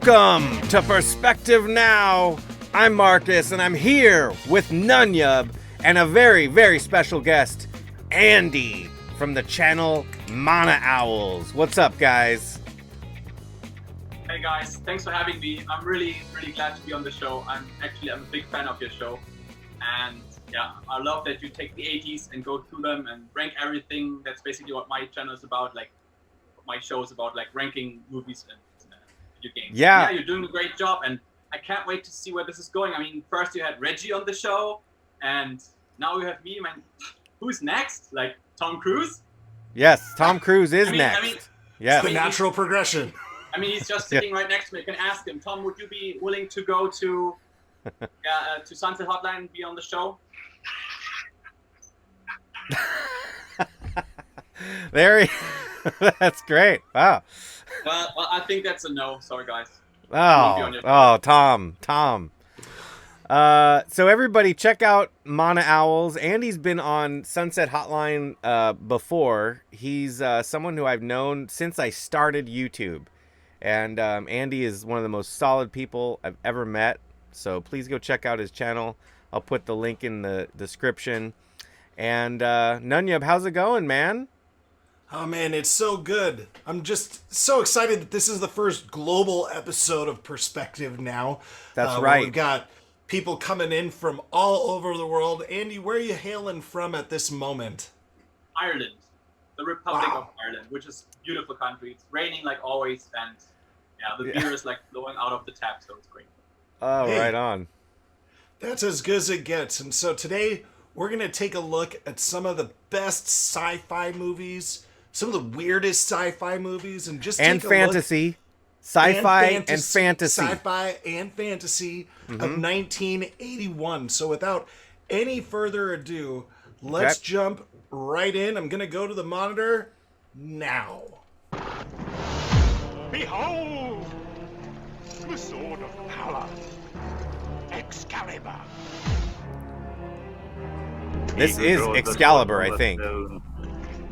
Welcome to Perspective Now. I'm Marcus, and I'm here with Nunyub and a very, very special guest, Andy, from the channel ManaOwls. What's up, guys? Hey guys, thanks for having me. I'm really glad to be on the show. I'm a big fan of your show. And yeah, I love that you take the 80s and go through them and rank everything. That's basically what my channel is about. Like, my show is about, like, ranking movies and video games. Yeah, you're doing a great job, and I can't wait to see where this is going. I mean, first you had Reggie on the show, and now you have me. Man, who's next? Like, Tom Cruise? Yes, Tom Cruise is next. Yes, the natural progression. I mean, he's just sitting right next to me. You can ask him, Tom, would you be willing to go to Sunset Hotline and be on the show? That's great. Wow. Well, I think that's a no. Sorry, guys. Tom. So everybody check out ManaOwls. Andy's been on Sunset Hotline before. He's someone who I've known since I started YouTube. And Andy is one of the most solid people I've ever met. So please go check out his channel. I'll put the link in the description. And Nunyub, how's it going, man? Oh, man, it's so good. I'm just so excited that this is the first global episode of Perspective Now. That's right. We've got people coming in from all over the world. Andy, where are you hailing from at this moment? Ireland. The Republic of Ireland, which is a beautiful country. It's raining like always, and the beer is like blowing out of the tap, so it's great. Oh, hey, right on. That's as good as it gets. And so today we're going to take a look at some of the best sci-fi movies, some of the weirdest sci-fi movies, and just take a fantasy. Look. Sci-fi and fantasy. Sci-fi and fantasy of 1981. So without any further ado, let's jump right in. I'm going to go to the monitor now. Behold! The sword of power. Excalibur. This is Excalibur, I think.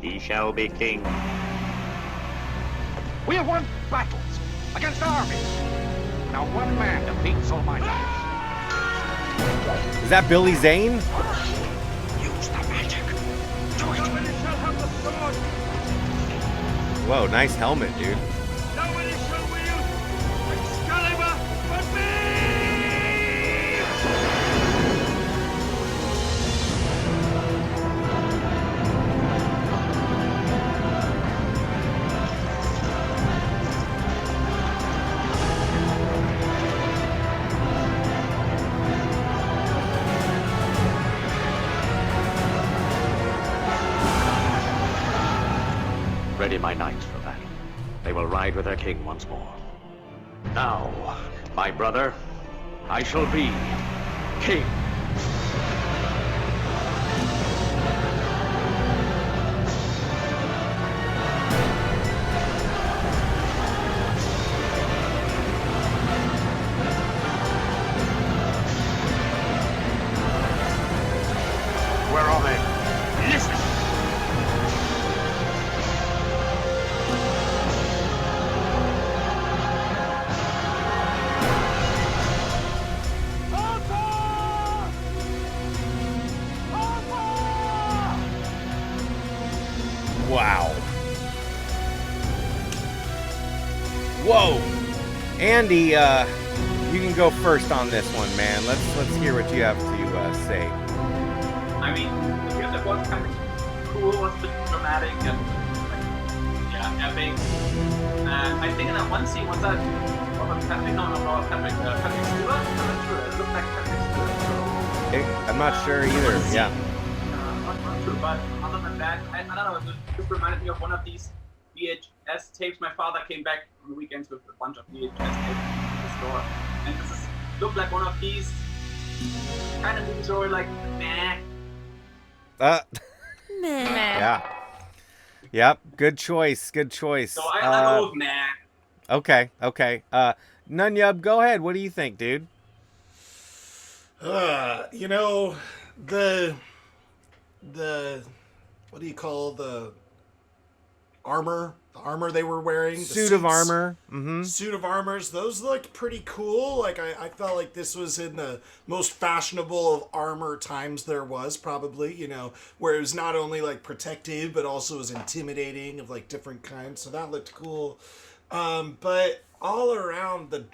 He shall be king. We have won battles against armies. Now one man defeats almighty. Is that Billy Zane? Use the magic. Nobody shall have the sword. Whoa, nice helmet, dude. Nobody shall wield Excalibur but me. Ready my knights for battle. They will ride with their king once more. Now, my brother, I shall be king. Where are they? Listen! Wow. Whoa. Andy, you can go first on this one, man. Let's hear what you have to say. I mean, the music was kind of cool, was a bit dramatic and epic. And I think in that one scene was that Patrick Stewart? I'm not sure. It looked like Patrick Stewart. I'm not sure either. Yeah. Not sure, but other than that, I don't know. It reminded me of one of these VHS tapes. My father came back on the weekends with a bunch of VHS tapes in the store, and this looked like one of these kind of movies where we're like, meh. Yeah. Yep. Good choice. So I go with meh. Okay. Nunyub, go ahead. What do you think, dude? You know, the what do you call armor, the armor they were wearing, the Suit of suits. armor. Suit of armors, those looked pretty cool. Like, I felt like this was in the most fashionable of armor times there was, probably, you know, where it was not only like protective but also was intimidating of like different kinds. So that looked cool. But all around, the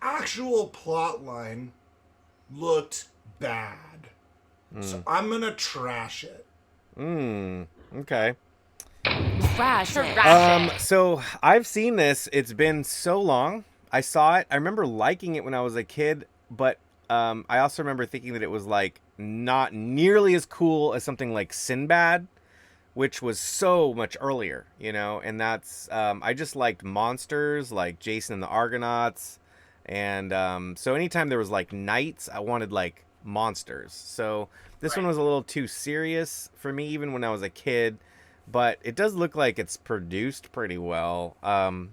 actual plot line looked bad. So I'm gonna trash it. Okay. Trash it. So I've seen this. It's been so long. I saw it. I remember liking it when I was a kid, but I also remember thinking that it was like not nearly as cool as something like Sinbad, which was so much earlier, you know. And that's I just liked monsters like Jason and the Argonauts, and so anytime there was like knights, I wanted like monsters. So this one was a little too serious for me, even when I was a kid. But it does look like it's produced pretty well.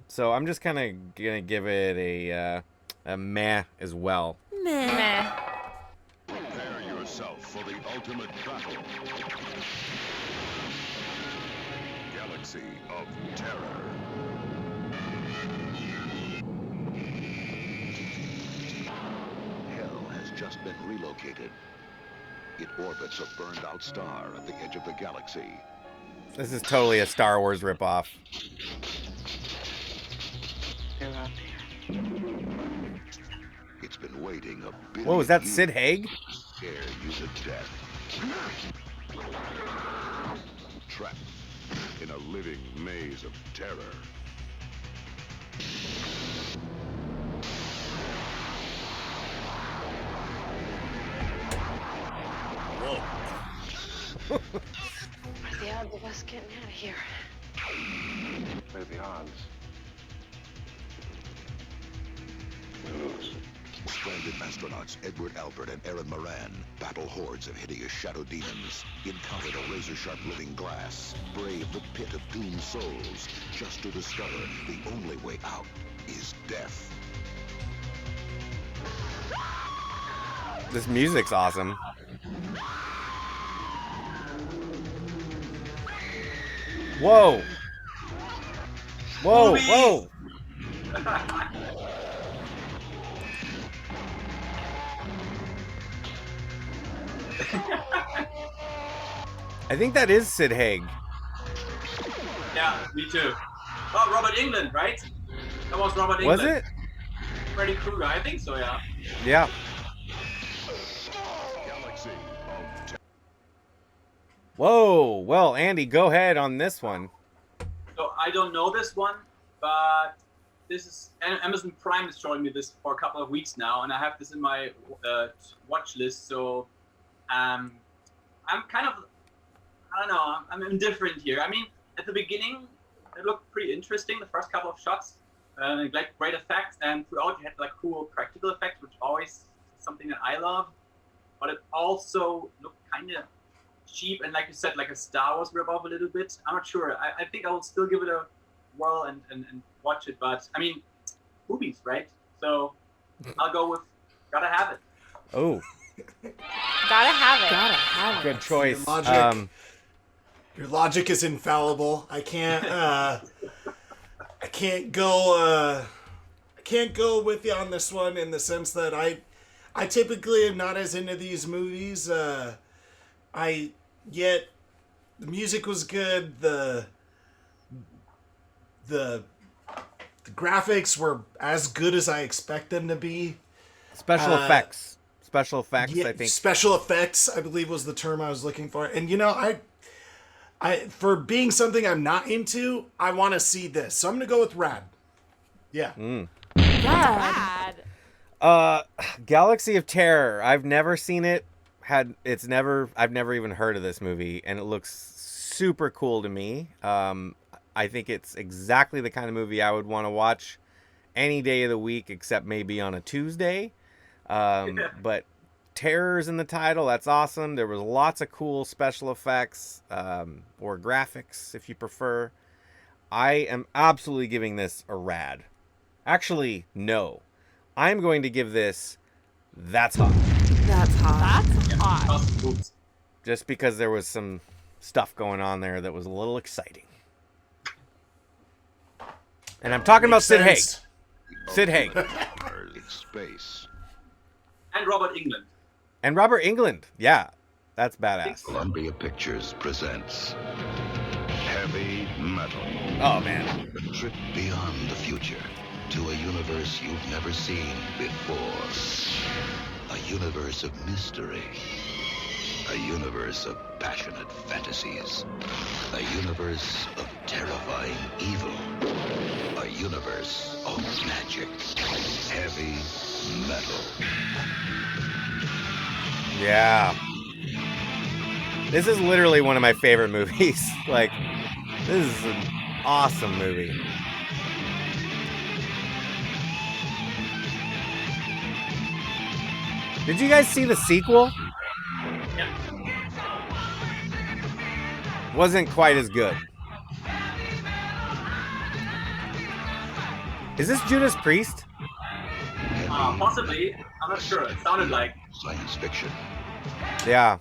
So I'm just kind of gonna give it a meh as well. Meh. Prepare yourself for the ultimate battle. Galaxy of Terror. Hell has just been relocated. It orbits a burned-out star at the edge of the galaxy. This is totally a Star Wars ripoff. They're out there. It's been waiting a billion Whoa, is that years Sid Haig? to scare you to death. Trapped in a living maze of terror. What's the odds of us getting out of here? What are the odds? Stranded astronauts Edward Albert and Aaron Moran battle hordes of hideous shadow demons, encounter the razor-sharp living glass, brave the pit of doomed souls, just to discover the only way out is death. This music's awesome. Whoa! Whoa! Whoa! I think that is Sid Haig. Yeah, me too. Oh, Robert Englund, right? That was Robert Englund. Was it? Freddy Krueger, I think so, yeah. Yeah. Galaxy of Terror. Whoa! Well, Andy, go ahead on this one. So I don't know this one, but this is Amazon Prime is showing me this for a couple of weeks now, and I have this in my watch list. So I'm kind of, I don't know, I'm indifferent here. I mean, at the beginning, it looked pretty interesting. The first couple of shots, like great effects, and throughout you had like cool practical effects, which always something that I love. But it also looked kind of cheap, and like you said, like a Star Wars ripoff a little bit. I'm not sure. I think I will still give it a whirl and watch it. But I mean, movies, right? So I'll go with Gotta Have It. Oh, Gotta have it. Gotta have it. good choice. Your logic is infallible. I can't go with you on this one, in the sense that I typically am not as into these movies. Yet the music was good. The graphics were as good as I expect them to be. Special effects. Yeah, I think. special effects, I believe, was the term I was looking for. And you know, I for being something I'm not into, I want to see this. So I'm gonna go with Rad. Yeah. Bad. Galaxy of Terror. I've never seen it. I've never even heard of this movie, and it looks super cool to me. I think it's exactly the kind of movie I would want to watch any day of the week, except maybe on a Tuesday. But terror's in the title. That's awesome. There was lots of cool special effects, or graphics, if you prefer. I am absolutely giving this a rad. Actually, no. I'm going to give this That's Hot. That's hot. That's hot. Oops. Just because there was some stuff going on there that was a little exciting. And I'm talking about Makes Sid Haig. sense. Sid Haig. In space. And Robert England. And Robert Englund. Yeah, that's badass. Columbia Pictures presents Heavy Metal. Oh, man. A trip beyond the future to a universe you've never seen before. A universe of mystery. A universe of passionate fantasies. A universe of terrifying evil. A universe of magic. Heavy Metal. Yeah. This is literally one of my favorite movies. Like, this is an awesome movie. Did you guys see the sequel? Wasn't quite as good. Is this Judas Priest? Possibly. I'm not sure. It sounded like. Science fiction. Yeah.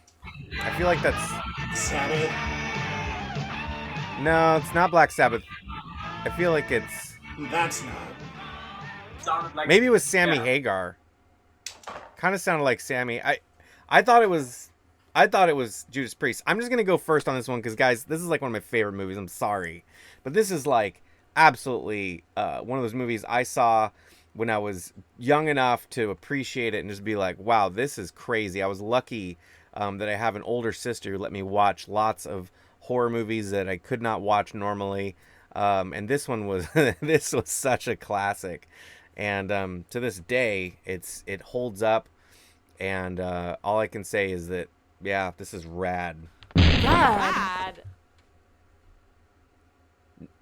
I feel like that's... Sabbath. No, it's not Black Sabbath. I feel like it's... That's not. Sounded like. Maybe it was Sammy Yeah. Hagar. Kind of sounded like Sammy. I thought it was Judas Priest. I'm just gonna go first on this one because, guys, this is like one of my favorite movies. I'm sorry, but this is like absolutely one of those movies I saw when I was young enough to appreciate it and just be like, wow, this is crazy. I was lucky that I have an older sister who let me watch lots of horror movies that I could not watch normally, and this one was this was such a classic. And to this day, it holds up, and all I can say is that, yeah, this is rad. Rad.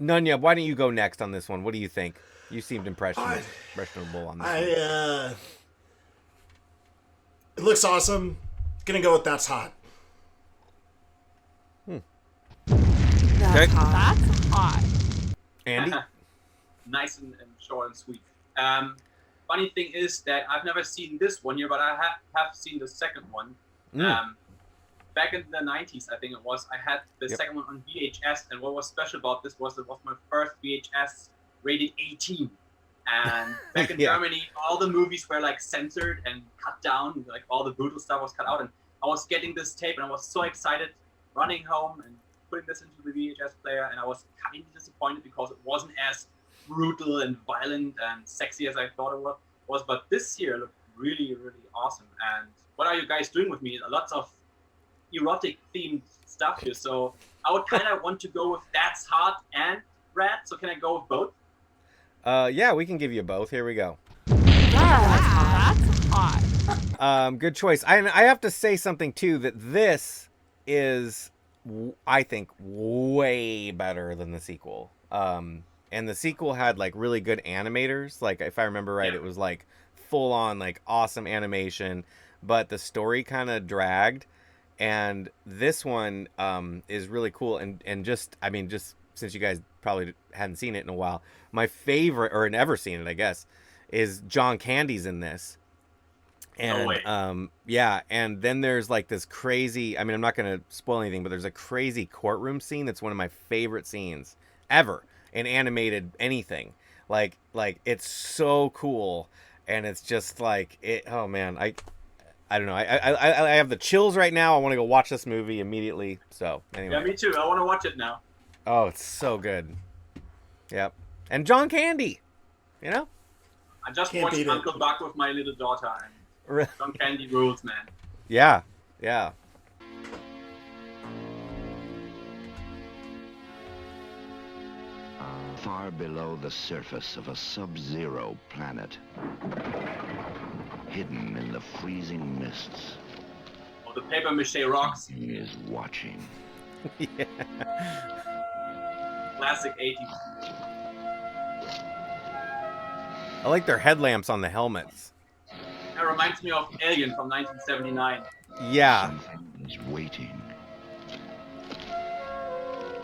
Nunya, why don't you go next on this one? What do you think? You seemed impressionable on this one. It looks awesome. Gonna go with That's Hot. That's Okay. hot. That's hot. Andy? Nice and short and sweet. Funny thing is that I've never seen this one here, but I have seen the second one. Back in the 90s, I think it was, I had the second one on VHS, and what was special about this was it was my first VHS rated 18. And back in Germany, all the movies were like censored and cut down, like all the brutal stuff was cut out, and I was getting this tape, and I was so excited, running home and putting this into the VHS player, and I was kind of disappointed because it wasn't as brutal and violent and sexy as I thought it was. But this here looked really, really awesome. And what are you guys doing with me? Lots of erotic themed stuff here. So I would kind of want to go with That's Hot and Rad. So can I go with both? Yeah, we can give you both. Here we go. That's hot. Good choice. I have to say something too, that this is, I think, way better than the sequel. And the sequel had like really good animators. Like, if I remember right, it was like full on like awesome animation, but the story kind of dragged. And this one is really cool. And just, I mean, just since you guys probably hadn't seen it in a while, my favorite, or never seen it, I guess, is John Candy's in this. And yeah, and then there's like this crazy, I mean, I'm not going to spoil anything, but there's a crazy courtroom scene that's one of my favorite scenes ever in animated anything. Like it's so cool, and it's just like it. Oh man, I don't know. I have the chills right now. I want to go watch this movie immediately. So anyway. Yeah, me too. I want to watch it now. Oh, it's so good. Yep. And John Candy, you know? I just watched Uncle Buck with my little daughter, and John Candy rules, man. Yeah, yeah. Far below the surface of a sub-zero planet, hidden in the freezing mists, Oh, the paper mache rocks. he is watching. Yeah. Classic 80s. I like their headlamps on the helmets. That reminds me of Alien from 1979. Yeah. Something is waiting,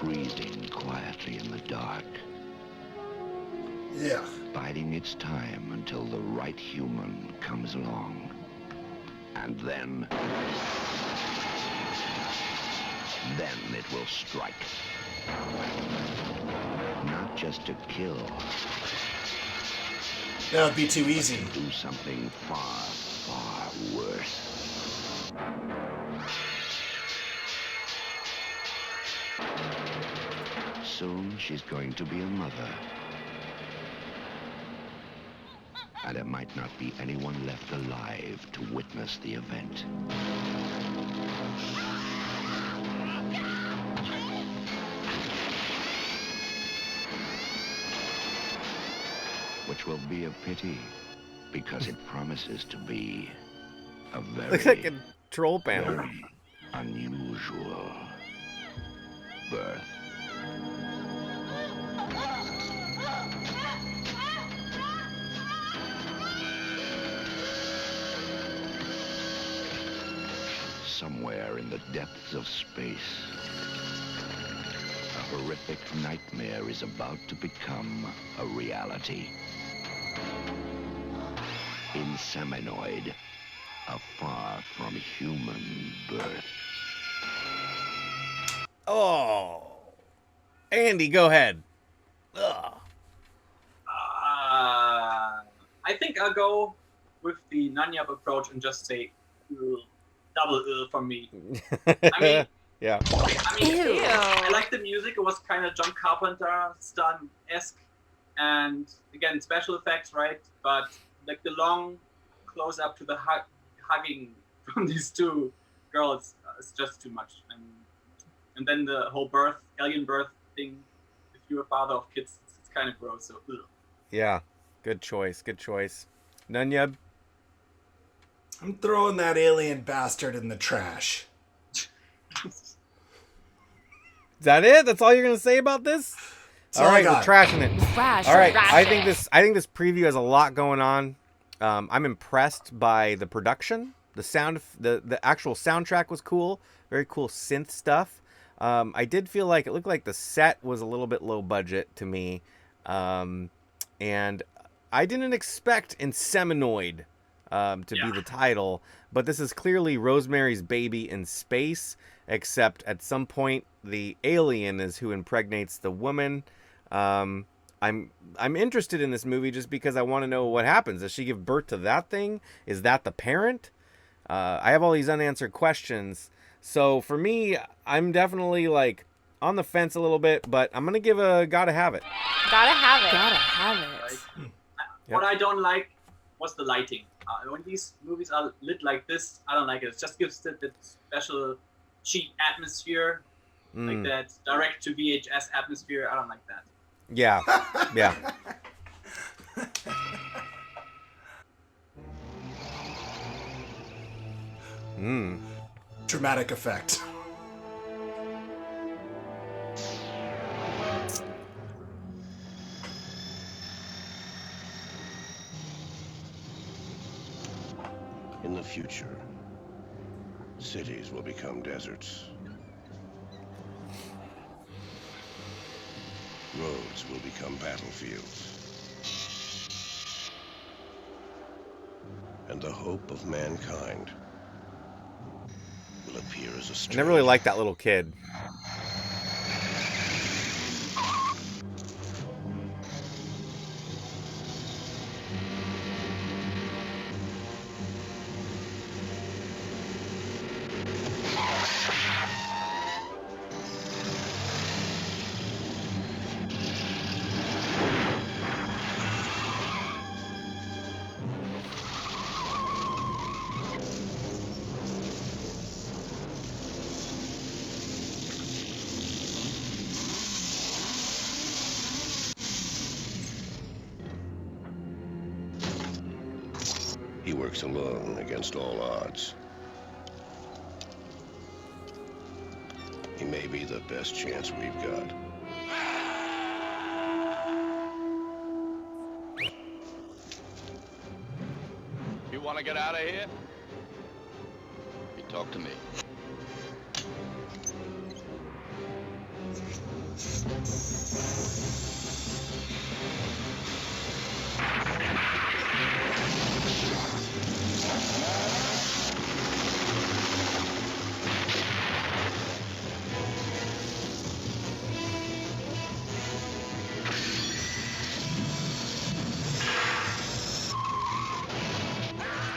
breathing quietly in the dark. Yeah. Biding its time until the right human comes along. And then it will strike. Not just to kill. That would be too easy. Do something far, far worse. Soon she's going to be a mother. And there might not be anyone left alive to witness the event. Which will be a pity, because it promises to be a very, Looks like a troll panel. very unusual birth. Somewhere in the depths of space, a horrific nightmare is about to become a reality. Inseminoid, a far from human birth. Oh, Andy, go ahead. Ugh. I think I'll go with the Nanyab approach and just say double from me. I mean, Yeah. Ew. I like the music. It was kind of John Carpenter style-esque, and again, special effects, right? But like the long close up to the hugging from these two girls is just too much. And then the whole alien birth thing. If you're a father of kids, it's kind of gross. So. Ugh. Yeah. Good choice. Good choice. Nunyab? I'm throwing that alien bastard in the trash. Is that it? That's all you're gonna say about this? all I right, got. we're trashing it. Trash. All right, trash I it. think this preview has a lot going on. I'm impressed by the production. The sound, the actual soundtrack was cool. Very cool synth stuff. I did feel like it looked like the set was a little bit low budget to me, and I didn't expect Inseminoid to be the title, but this is clearly Rosemary's Baby in space. Except at some point the alien is who impregnates the woman. I'm interested in this movie just because I want to know what happens. Does she give birth to that thing? Is that the parent? I have all these unanswered questions. So for me, I'm definitely like on the fence a little bit, but I'm gonna give a gotta have it. Gotta have it. Gotta have it. Right? What I don't like was the lighting. When these movies are lit like this, I don't like it. It just gives it that special cheap atmosphere, like that direct to VHS atmosphere. I don't like that. Yeah, yeah. Dramatic effect. In the future, cities will become deserts. Roads will become battlefields. And the hope of mankind will appear as a I stranger. never really liked that little kid. He works alone against all odds. He may be the best chance we've got. You want to get out of here? You talk to me.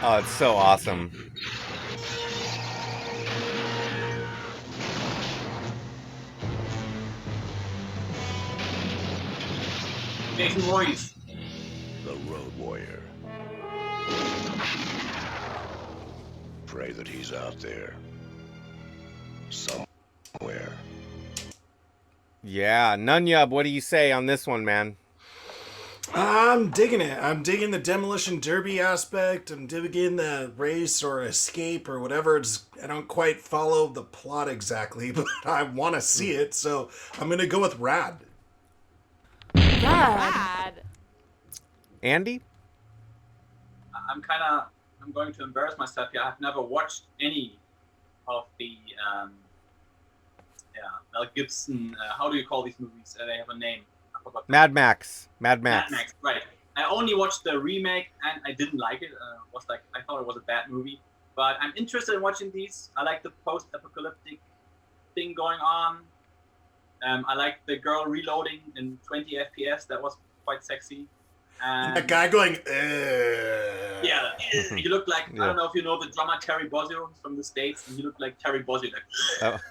Oh, it's so awesome. Making noise. The Road Warrior. Pray that he's out there. Somewhere. Yeah, Nunyub, what do you say on this one, man? I'm digging it. I'm digging the demolition derby aspect. I'm digging the race or escape or whatever. I don't quite follow the plot exactly, but I want to see it, so I'm gonna go with rad. Rad. Andy? I'm going to embarrass myself here. I've never watched any of the Mel Gibson. How do you call these movies? They have a name. I forgot. Mad Max, Mad Max, right. I only watched the remake and I didn't like it. I thought it was a bad movie. But I'm interested in watching these. I like the post-apocalyptic thing going on. I like the girl reloading in 20 FPS. That was quite sexy. That guy going, Yeah, you look like, I don't know if you know the drummer Terry Bozzio from the States, and you look like Terry Bozzio. Like,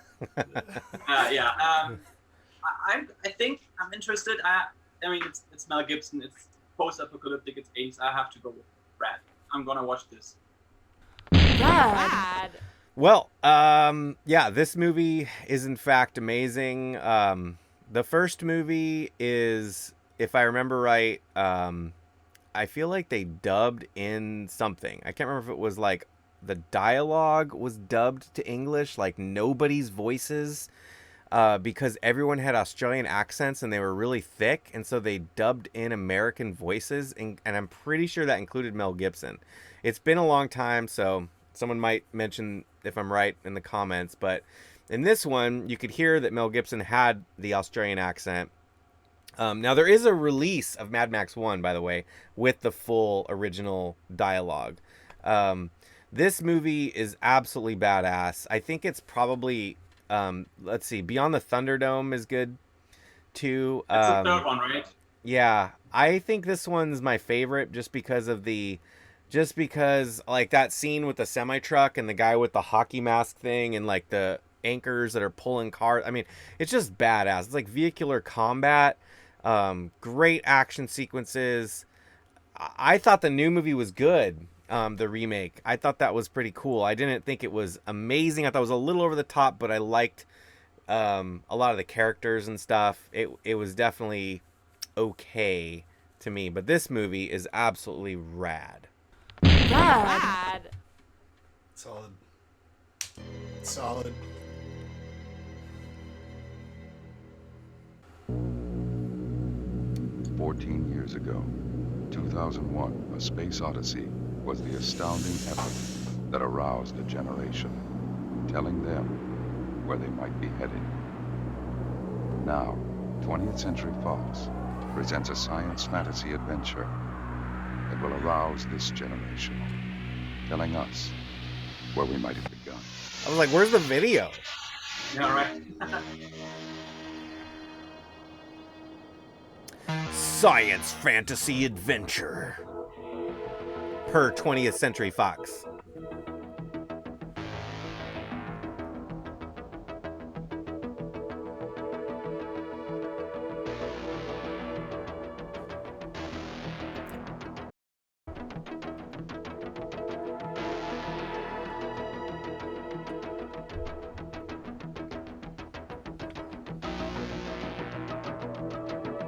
I think I'm interested. I mean, it's Mel Gibson. It's post-apocalyptic. It's 80s. I have to go with Rad. I'm gonna watch this. Rad. Well, yeah, this movie is in fact amazing. The first movie is, if I remember right, I feel like they dubbed in something. I can't remember if it was like the dialogue was dubbed to English, like nobody's voices, because everyone had Australian accents and they were really thick, and so they dubbed in American voices, and I'm pretty sure that included Mel Gibson. It's been a long time, so someone might mention if I'm right in the comments, but in this one, you could hear that Mel Gibson had the Australian accent. Now, there is a release of Mad Max 1, by the way, with the full original dialogue. This movie is absolutely badass. I think it's probably, let's see, Beyond the Thunderdome is good, too. That's the third one, right? Yeah, I think this one's my favorite just because, like, that scene with the semi-truck and the guy with the hockey mask thing and, like, the anchors that are pulling cars. I mean, it's just badass. It's like vehicular combat. Great action sequences. I thought the new movie was good. The remake. I thought that was pretty cool. I didn't think it was amazing. I thought it was a little over the top, but I liked a lot of the characters and stuff. It was definitely okay to me. But this movie is absolutely rad. Rad. Solid. Solid. "14 years ago, 2001, A Space Odyssey was the astounding effort that aroused a generation, telling them where they might be headed. Now, 20th Century Fox presents a science fantasy adventure that will arouse this generation, telling us where we might have begun." I was like, where's the video? Yeah, right. Science fantasy adventure. Per 20th Century Fox.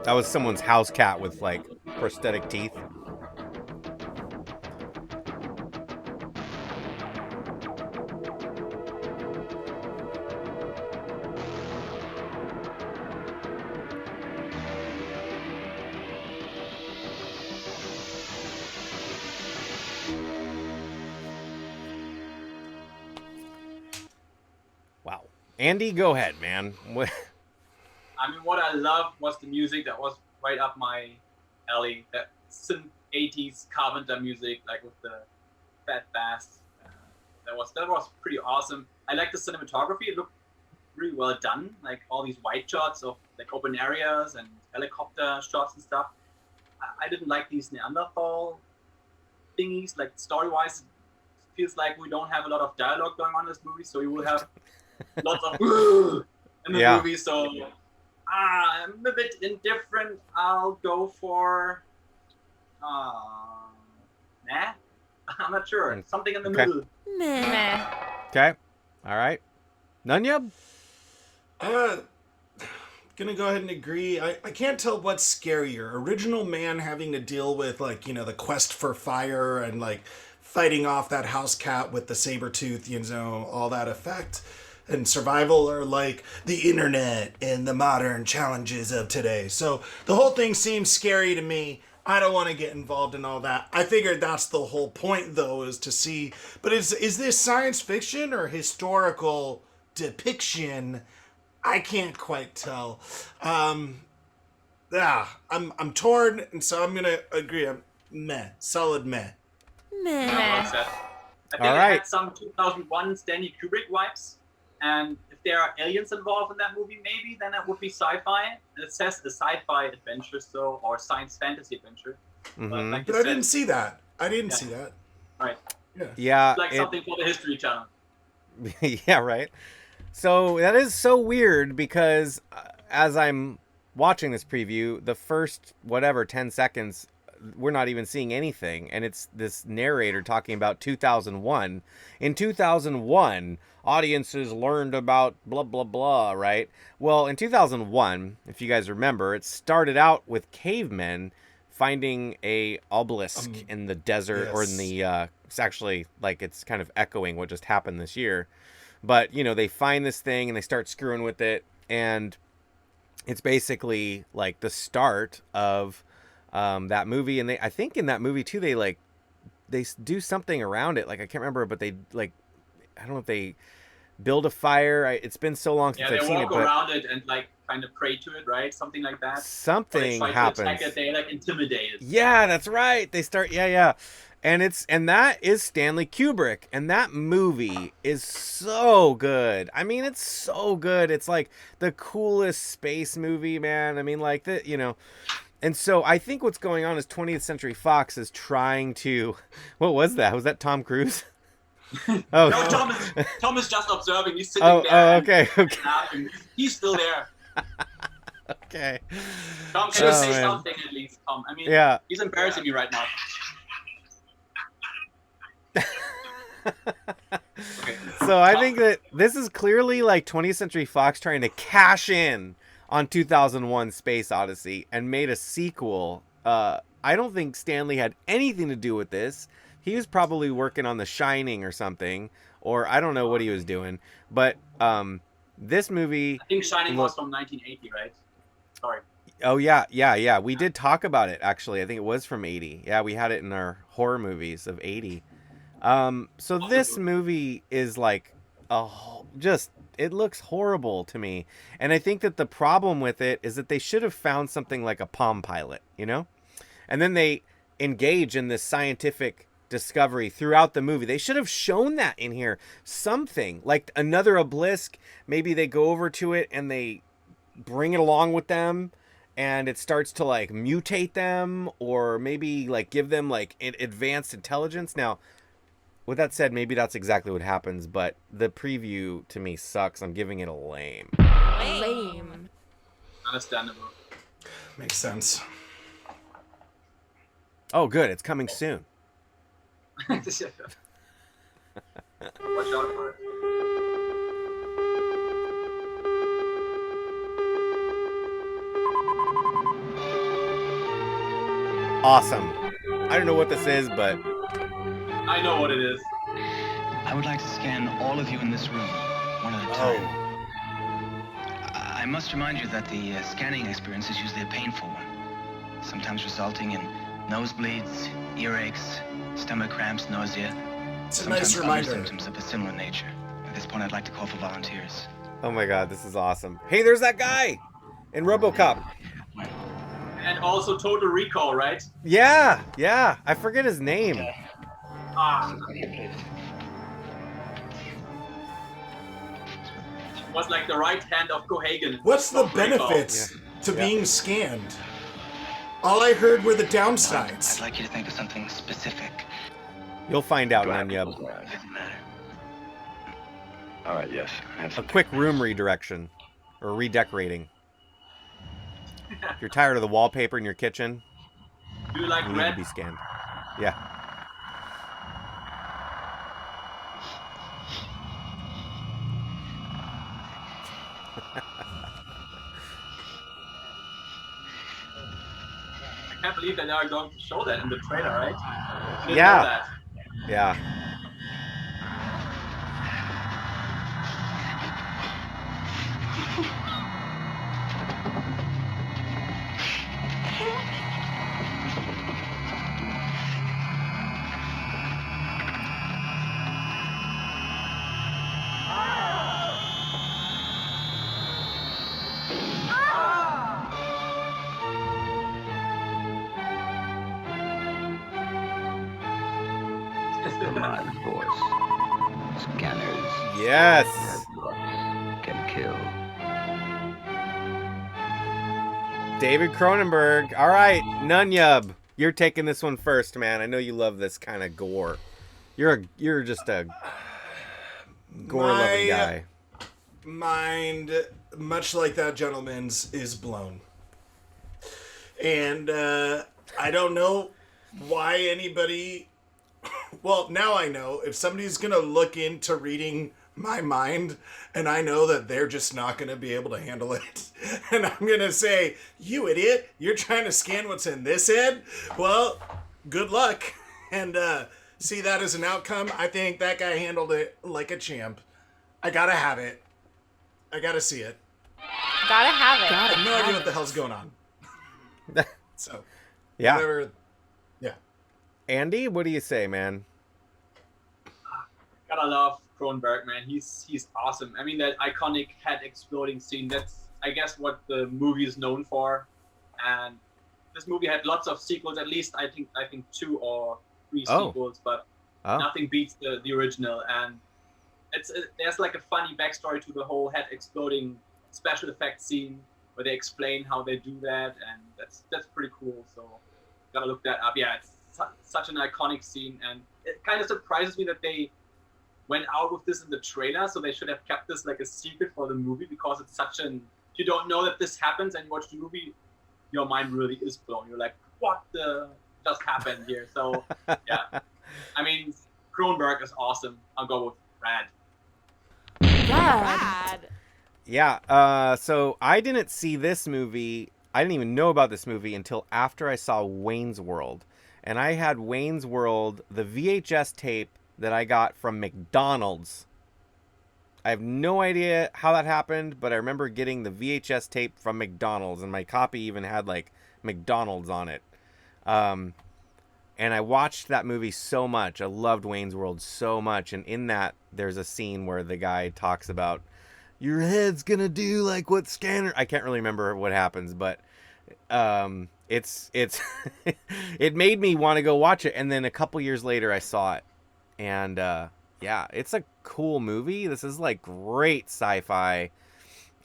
That was someone's house cat with, like, prosthetic teeth. Wow. Andy, go ahead, man. I mean, what I loved was the music that was right up my alley. That synth 80s Carpenter music, like with the fat bass. That was pretty awesome. I like the cinematography. It looked really well done. Like all these wide shots of like open areas and helicopter shots and stuff. I didn't like these Neanderthal thingies. Like story-wise, feels like we don't have a lot of dialogue going on in this movie, so you will have lots of in the movie. So I'm a bit indifferent. I'll go for nah. I'm not sure. Something in the middle. Meh. Okay. All right. Nunya? Gonna go ahead and agree. I can't tell what's scarier. Original Man having to deal with, like, you know, the quest for fire and, like, fighting off that house cat with the saber tooth, you know, all that effect. And survival, or like the internet and the modern challenges of today. So the whole thing seems scary to me. I don't want to get involved in all that. I figured that's the whole point, though, is to see. But is this science fiction or historical depiction? I can't quite tell. I'm torn, and so I'm gonna agree. I'm meh, solid meh. Meh. I think All it right. had some 2001 Stanley Kubrick vibes. And if there are aliens involved in that movie, maybe then it would be sci-fi. It says the sci-fi adventure, so, or science fantasy adventure. Mm-hmm. Like But I didn't see that. I didn't see that. Right. Yeah. It's like something for the History Channel. Yeah, right. So that is so weird because as I'm watching this preview, the first, 10 seconds, we're not even seeing anything. And it's this narrator talking about 2001. In 2001, audiences learned about blah, blah, blah, right? Well, in 2001, if you guys remember, it started out with cavemen finding a obelisk in the desert, or in the, it's actually like it's kind of echoing what just happened this year. But, you know, they find this thing and they start screwing with it. And it's basically like the start of that movie. And I think in that movie too, they do something around it. Like, I can't remember, but they I don't know if they build a fire. It's been so long since I've seen it. Yeah, they walk around it and like kind of pray to it, right? Something like that. Something happens. They like intimidate it. Yeah, that's right. They start. Yeah. And that is Stanley Kubrick, and that movie is so good. I mean, it's so good. It's like the coolest space movie, man. I mean, like the, you know. And so I think what's going on is 20th Century Fox is trying to. What was that? Was that Tom Cruise? Oh, no, Tom is just observing. He's sitting there. Oh, okay. He's still there. Okay. Tom, can you say something at least, Tom? I mean, he's embarrassing me right now. Okay. So I think that this is clearly like 20th Century Fox trying to cash in on 2001 Space Odyssey and made a sequel. I don't think Stanley had anything to do with this. He was probably working on The Shining or something, or I don't know what he was doing. But this movie, I think Shining was from 1980, right? Sorry. Oh yeah. We did talk about it actually. I think it was from 80. Yeah, we had it in our horror movies of 80. So this movie is like it looks horrible to me. And I think that the problem with it is that they should have found something like a Palm Pilot, you know? And then they engage in this scientific discovery throughout the movie. They should have shown that in here. Something like another obelisk. Maybe they go over to it and they bring it along with them and it starts to like mutate them, or maybe like give them like advanced intelligence. Now, with that said, maybe that's exactly what happens, but the preview to me sucks. I'm giving it a lame. Lame. Understandable. Makes sense. Oh, good. It's coming soon. Watch out for it. Awesome. I don't know what this is, but I know what it is. I would like to scan all of you in this room, one at a time. I must remind you that the scanning experience is usually a painful one, sometimes resulting in nosebleeds, earaches, stomach cramps, nausea. It's a nice reminder. Symptoms of a similar nature. At this point, I'd like to call for volunteers. Oh my god, this is awesome. Hey, there's that guy in Robocop. And also Total Recall, right? Yeah. I forget his name. Was like the right hand of Cohagen. What's the benefits to being scanned? All I heard were the downsides. I'd like you to think of something specific. You'll find out, Do I have Nunyub. to- Doesn't matter. All right, yes. I have A something. quick room redirection. Or redecorating. If you're tired of the wallpaper in your kitchen, Do you like you need to red? be scanned. Yeah. I can't believe that they are going to show that in the trailer, right? I didn't Yeah. know that. Yeah. The Mind Force. Scanners. Yes. Can kill. David Cronenberg. All right, Nunyub. You're taking this one first, man. I know you love this kind of gore. You're just a gore-loving guy. Mind, much like that gentleman's, is blown. And I don't know why anybody... Well, now I know. If somebody's going to look into reading my mind, and I know that they're just not going to be able to handle it, and I'm going to say, you idiot, you're trying to scan what's in this head? Well, good luck. And see that as an outcome. I think that guy handled it like a champ. I got to have it. I got to see it. Gotta have it. I have no idea what the hell's going on. So, Yeah. whatever. Yeah. Andy, what do you say, man? Gotta love Cronenberg, man. He's awesome. I mean, that iconic head exploding scene, that's, I guess, what the movie is known for. And this movie had lots of sequels, at least I think 2 or 3 sequels, but nothing beats the original. And there's like a funny backstory to the whole head exploding special effects scene where they explain how they do that, and that's pretty cool. So gotta look that up. Yeah, it's such an iconic scene, and it kind of surprises me that they went out with this in the trailer. So they should have kept this like a secret for the movie, because it's such an, if you don't know that this happens and you watch the movie, your mind really is blown. You're like, what the just happened here? So yeah, I mean, Cronenberg is awesome. I'll go with Rad. Rad. Yeah, so I didn't see this movie. I didn't even know about this movie until after I saw Wayne's World. And I had Wayne's World, the VHS tape that I got from McDonald's. I have no idea how that happened, but I remember getting the VHS tape from McDonald's, and my copy even had, like, McDonald's on it. And I watched that movie so much. I loved Wayne's World so much. And in that, there's a scene where the guy talks about, your head's gonna do like what Scanner... I can't really remember what happens, but it's it made me want to go watch it. And then a couple years later, I saw it. And yeah, it's a cool movie. This is like great sci-fi.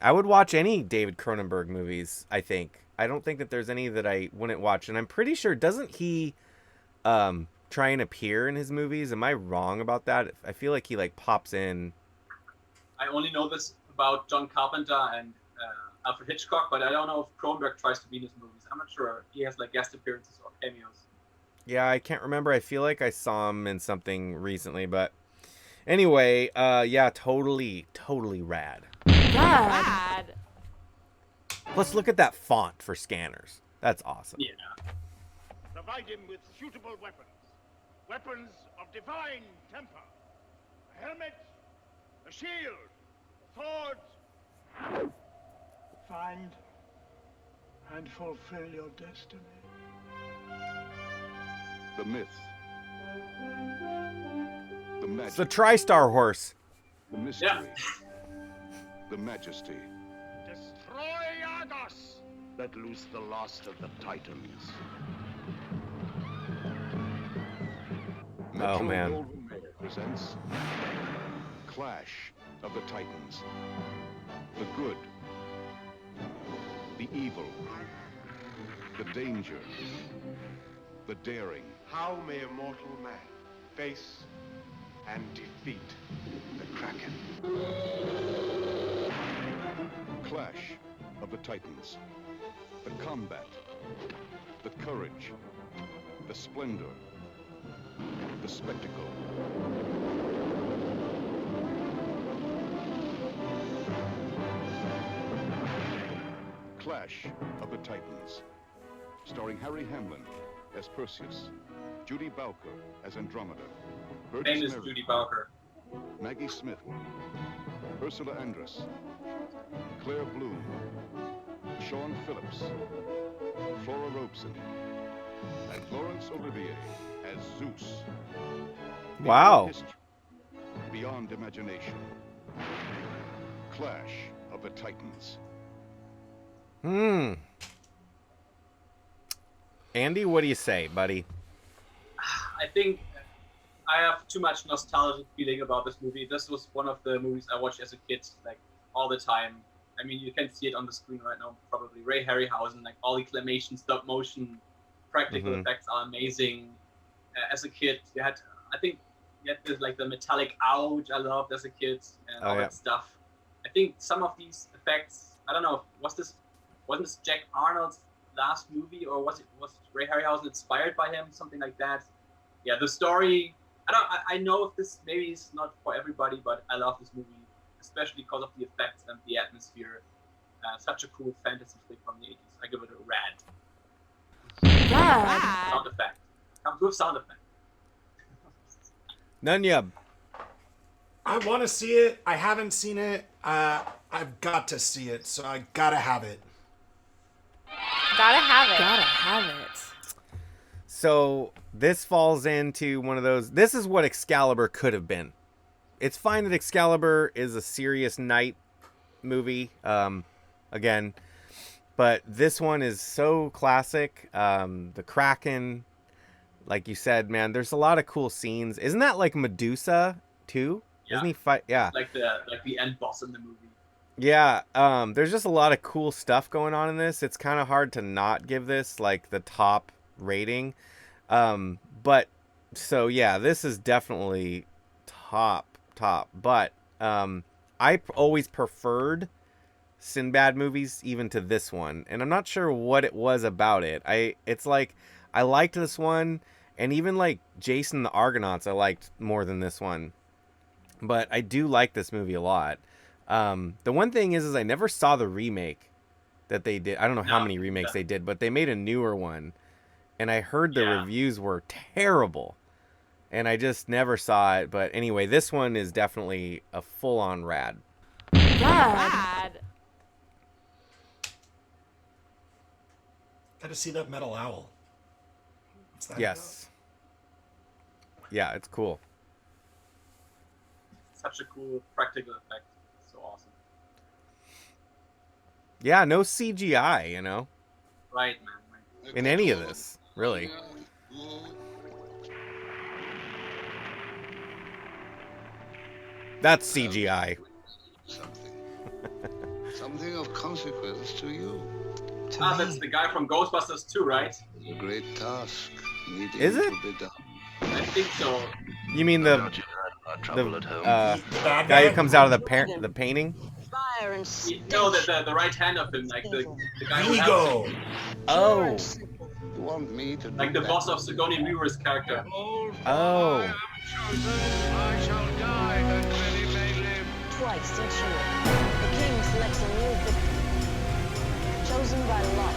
I would watch any David Cronenberg movies, I think. I don't think that there's any that I wouldn't watch. And I'm pretty sure, doesn't he try and appear in his movies? Am I wrong about that? I feel like he like pops in. I only know this about John Carpenter and Alfred Hitchcock, but I don't know if Cronenberg tries to be in his movies. I'm not sure. He has like guest appearances or cameos. Yeah, I can't remember. I feel like I saw him in something recently, but anyway, yeah, totally rad. Rad. Let's look at that font for Scanners. That's awesome. Yeah. Provide him with suitable weapons. Weapons of divine temper. A helmet, a shield, swords. Find and fulfill your destiny. The myth. The magic. It's the TriStar horse. The mystery. The majesty. Destroy Argos. Let loose the last of the Titans. Oh, man. Golden Mayer presents Clash of the Titans. The good. The evil. The danger. The daring. How may a mortal man face and defeat the Kraken. Clash of the Titans. The combat. The courage. The splendor. The spectacle. Clash of the Titans. Starring Harry Hamlin as Perseus, Judy Bowker as Andromeda, Bert Name is Snell, Judy Bowker. Maggie Smith, Ursula Andress, Claire Bloom, Sean Phillips, Flora Robeson, and Laurence Olivier as Zeus. Wow. History, beyond imagination. Clash of the Titans. Andy, what do you say, buddy? I think I have too much nostalgic feeling about this movie. This was one of the movies I watched as a kid, like all the time. I mean, you can see it on the screen right now, probably. Ray Harryhausen, like all the claymation, stop motion, practical effects are amazing. As a kid, you had this, like the metallic owl, which I loved as a kid, and all that stuff. I think some of these effects, I don't know, wasn't this Jack Arnold's last movie, or was Ray Harryhausen inspired by him, something like that? Yeah, the story, I know if this maybe is not for everybody, but I love this movie, especially because of the effects and the atmosphere. Such a cool fantasy flick from the 80s. I give it a rad. Sound effect. Comes with sound effect. Nunyub. I want to see it. I haven't seen it. I've got to see it, so I gotta have it. Gotta have it. Gotta have it. So this falls into one of those. This is what Excalibur could have been. It's fine that Excalibur is a serious knight movie, again, but this one is so classic. The Kraken, like you said, man, there's a lot of cool scenes. Isn't that like Medusa too? Yeah. Isn't he fight? Yeah. Like the end boss in the movie. Yeah, there's just a lot of cool stuff going on in this. It's kind of hard to not give this like the top rating. But so yeah, this is definitely top. But I always preferred Sinbad movies even to this one, and I'm not sure what it was about it. It's like I liked this one, and even like Jason and the Argonauts I liked more than this one. But I do like this movie a lot. The one thing is I never saw the remake that they did. I don't know how many remakes they did, but they made a newer one, and I heard the reviews were terrible, and I just never saw it. But anyway, this one is definitely a full-on rad. Rad. Gotta see that metal owl. What's that Yes. Yeah, it's cool. Such a cool practical effect. So awesome. Yeah, no CGI, you know, Right, man. in any of this, really. That's CGI. Something of consequence to you. That's the guy from Ghostbusters too, right? A great task needing Is it? to be done. I think so. You mean the guy who comes out of the painting? Fire and No, the right hand of him, like the guy who Vigo. Oh. You want me to like the boss of Sigourney Weaver's character. Oh. I shall die that many may live. twice each year. The king selects a new victim. Chosen by lot.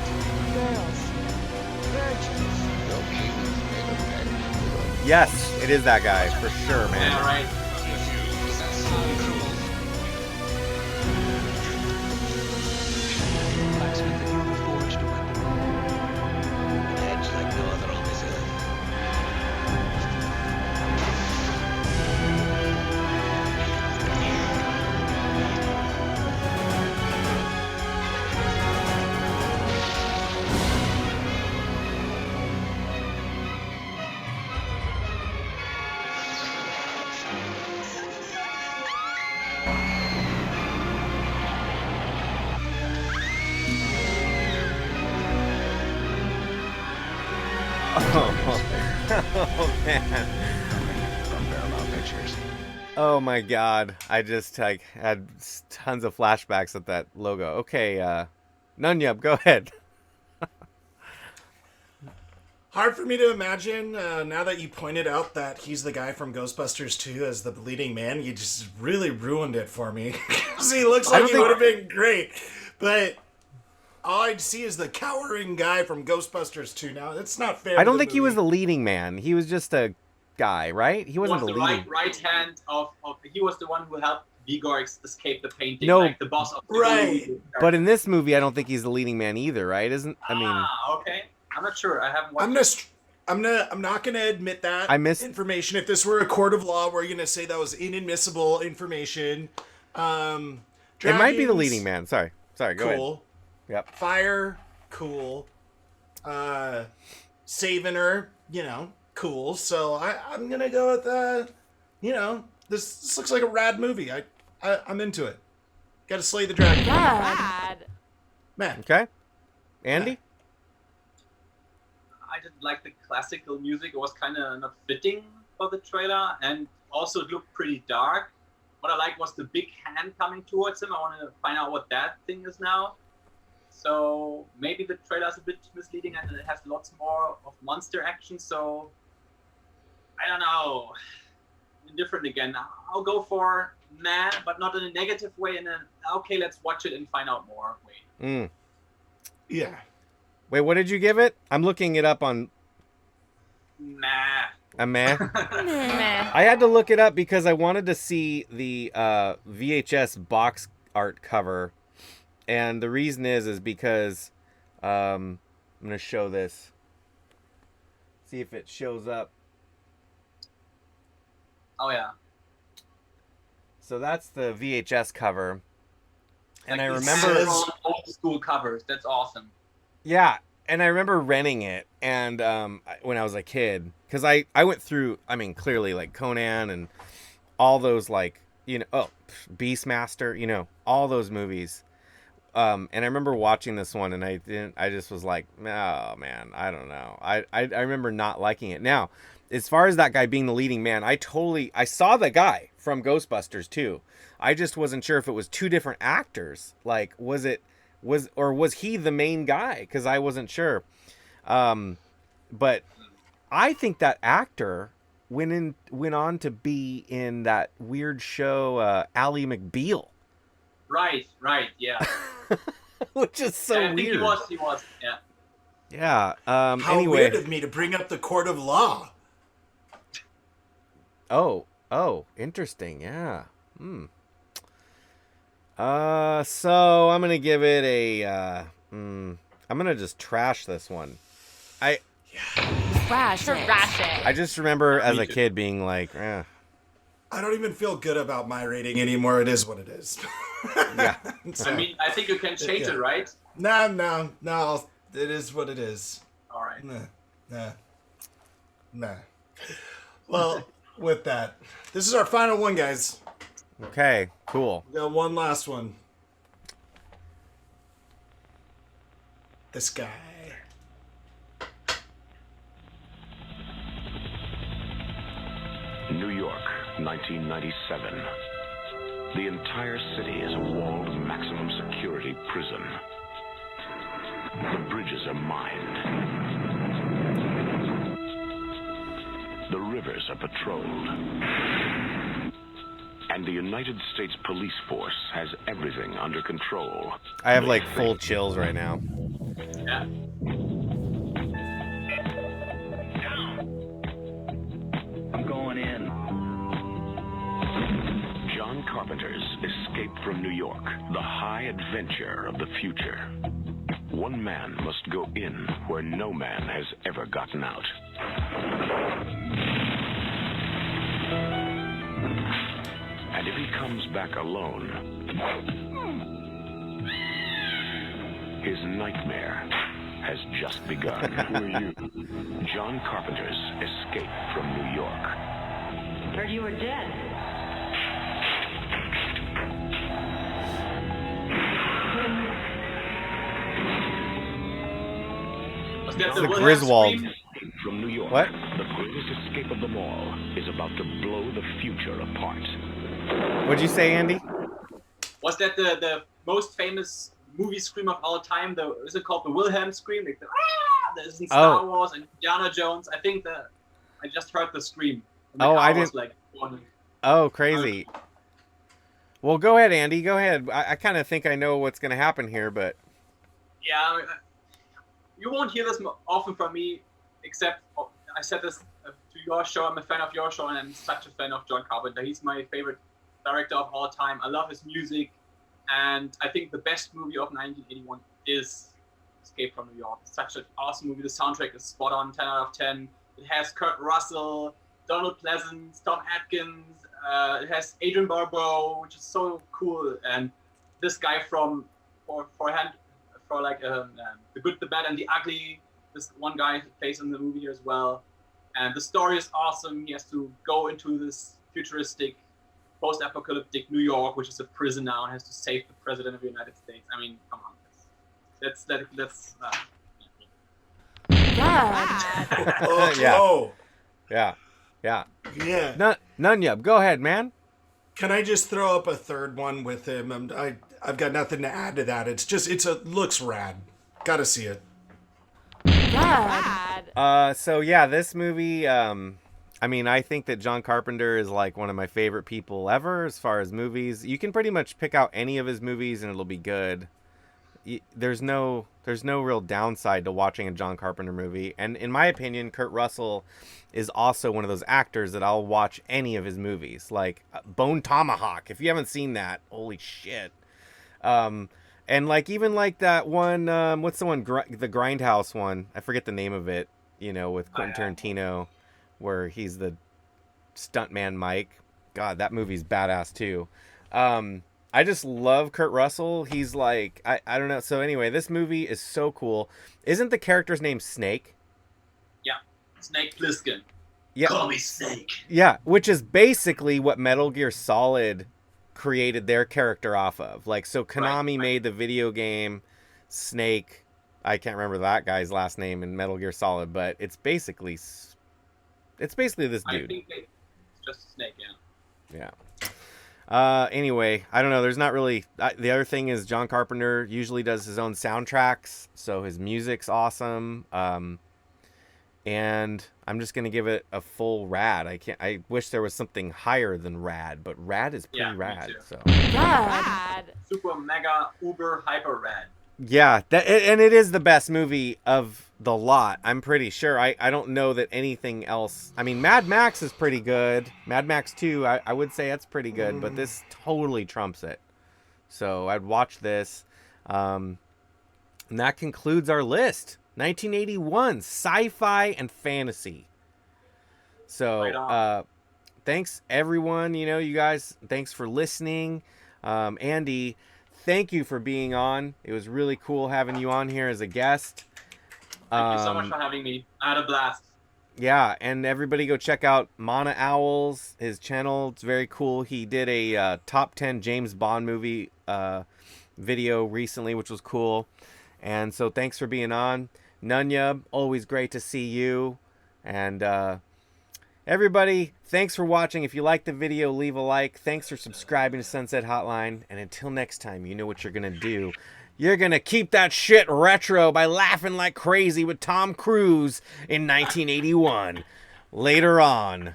Girls. Virgins. Your king has made a pact with us. Yes, it is that guy for sure, man. Yeah, right. Blacksmith, have you ever forged a weapon? An edge like no other on this earth. Oh man. Oh my god. I just like had tons of flashbacks at that logo. Okay, Nunyub, go ahead. Hard for me to imagine, now that you pointed out that he's the guy from Ghostbusters 2 as the leading man, you just really ruined it for me. Because he looks like he would have been great. But all I'd see is the cowering guy from Ghostbusters 2 now. It's not fair. I don't think he was the leading man. He was just a guy, right? He wasn't was the the leading. right hand of he was the one who helped Vigor escape the painting, No. like the boss of the movie. But in this movie, I don't think he's the leading man either, right? I mean, okay. I'm not sure. I haven't watched. I'm not gonna admit that information. If this were a court of law, we're gonna say that was inadmissible information. It might be the leading man. Sorry, go ahead. Cool. Yep. Fire, cool. Saving her, cool. So I'm gonna go with this looks like a rad movie. I'm into it. Got to slay the dragon. Rad. Man. Okay. Andy? I didn't like the classical music. It was kind of not fitting for the trailer, and also it looked pretty dark. What I liked was the big hand coming towards him. I want to find out what that thing is now. So maybe the trailer is a bit misleading, and it has lots more of monster action. So I don't know. Different again. I'll go for meh, but not in a negative way. In an okay, let's watch it and find out more way. Yeah. Wait, what did you give it? I'm looking it up on. Meh. A meh. Meh. I had to look it up because I wanted to see the VHS box art cover, and the reason is because I'm gonna show this. See if it shows up. Oh yeah. So that's the VHS cover, and Like I these remember old school covers. That's awesome. Yeah, and I remember renting it, and when I was a kid, because I went through, I mean, clearly like Conan and all those Beastmaster, all those movies. And I remember watching this one, and I just was like, oh man, I don't know. I remember not liking it. Now, as far as that guy being the leading man, I saw the guy from Ghostbusters too. I just wasn't sure if it was two different actors. Like, was he the main guy? Because I wasn't sure. But I think that actor went on to be in that weird show, Ally McBeal. Right, yeah. Which is so I think weird. He was, yeah. Yeah. How anyway. weird of me to bring up the court of law. Oh, interesting. Yeah. So I'm gonna give it a. I'm gonna just trash this one. Trash it. I just remember as a kid being like, I don't even feel good about my rating anymore. It is what it is. Yeah. So, I mean, I think you can change it, right? No. It is what it is. All right. Nah. Well, with that, this is our final one, guys. Okay, cool. We got one last one. This guy. New York, 1997. The entire city is a walled maximum security prison. The bridges are mined. The rivers are patrolled. And the United States Police Force has everything under control. I have like full chills right now. Yeah. I'm going in. John Carpenter's Escape from New York, the high adventure of the future. One man must go in where no man has ever gotten out. And if he comes back alone, his nightmare has just begun. Who are you? John Carpenter's Escape from New York. Heard you were dead. Was that The Wilhelm Griswold. scream? From New York, What? the greatest escape of them all is about to blow the future apart. What'd you say, Andy? Was that the most famous movie scream of all time? Is it called the Wilhelm scream? Like there's in Star Wars and Indiana Jones. I think I just heard the scream. I didn't. Oh, crazy. Well, go ahead, Andy. Go ahead. I kind of think I know what's going to happen here, but... Yeah, you won't hear this often from me, except I said this to your show. I'm a fan of your show, and I'm such a fan of John Carpenter. He's my favorite director of all time. I love his music, and I think the best movie of 1981 is Escape from New York. It's such an awesome movie. The soundtrack is spot on, 10 out of 10. It has Kurt Russell, Donald Pleasance, Tom Atkins. It has Adrian Barbeau, which is so cool, and this guy from The Good, the Bad, and the Ugly. This one guy plays in the movie here as well, and the story is awesome. He has to go into this futuristic, post-apocalyptic New York, which is a prison now, and has to save the president of the United States. I mean, come on, that's Yeah. Nunyub, go ahead, man. Can I just throw up a third one with him? I've got nothing to add to that. Looks rad. Gotta see it. So yeah, this movie, I mean, I think that John Carpenter is like one of my favorite people ever as far as movies. You can pretty much pick out any of his movies and it'll be good. There's no real downside to watching a John Carpenter movie. And in my opinion, Kurt Russell is also one of those actors that I'll watch any of his movies. Like Bone Tomahawk. If you haven't seen that, holy shit. And like even like that one, what's the one, the Grindhouse one? I forget the name of it. With Quentin Tarantino, where he's the stuntman Mike. God, that movie's badass too. I just love Kurt Russell. He's like, I don't know. So anyway, this movie is so cool. Isn't the character's name Snake? Yeah, Snake Plissken. Yeah. Call me Snake. Yeah, which is basically what Metal Gear Solid created their character off of. Like, so Konami made the video game Snake. I can't remember that guy's last name in Metal Gear Solid, but it's basically this dude. I think it's just Snake, yeah. Yeah. Anyway, I don't know. There's not really... the other thing is John Carpenter usually does his own soundtracks, so his music's awesome. And I'm just going to give it a full rad. I wish there was something higher than rad, but rad is pretty rad. So. Rad. Super, mega, uber, hyper rad. Yeah, and it is the best movie of the lot, I'm pretty sure. I don't know that anything else... I mean, Mad Max is pretty good. Mad Max 2, I would say that's pretty good, but this totally trumps it. So I'd watch this. And that concludes our list. 1981, Sci-Fi and Fantasy. So thanks, everyone. You guys, thanks for listening. Andy... thank you for being on. It was really cool having you on here as a guest. Thank you so much for having me. I had a blast. Yeah, and everybody go check out ManaOwls, his channel. It's very cool. He did a top 10 James Bond movie video recently, which was cool. And so thanks for being on. Nunyub, always great to see you. And everybody, thanks for watching. If you liked the video, leave a like. Thanks for subscribing to Sunset Hotline. And until next time, you know what you're going to do. You're going to keep that shit retro by laughing like crazy with Tom Cruise in 1981. Later on.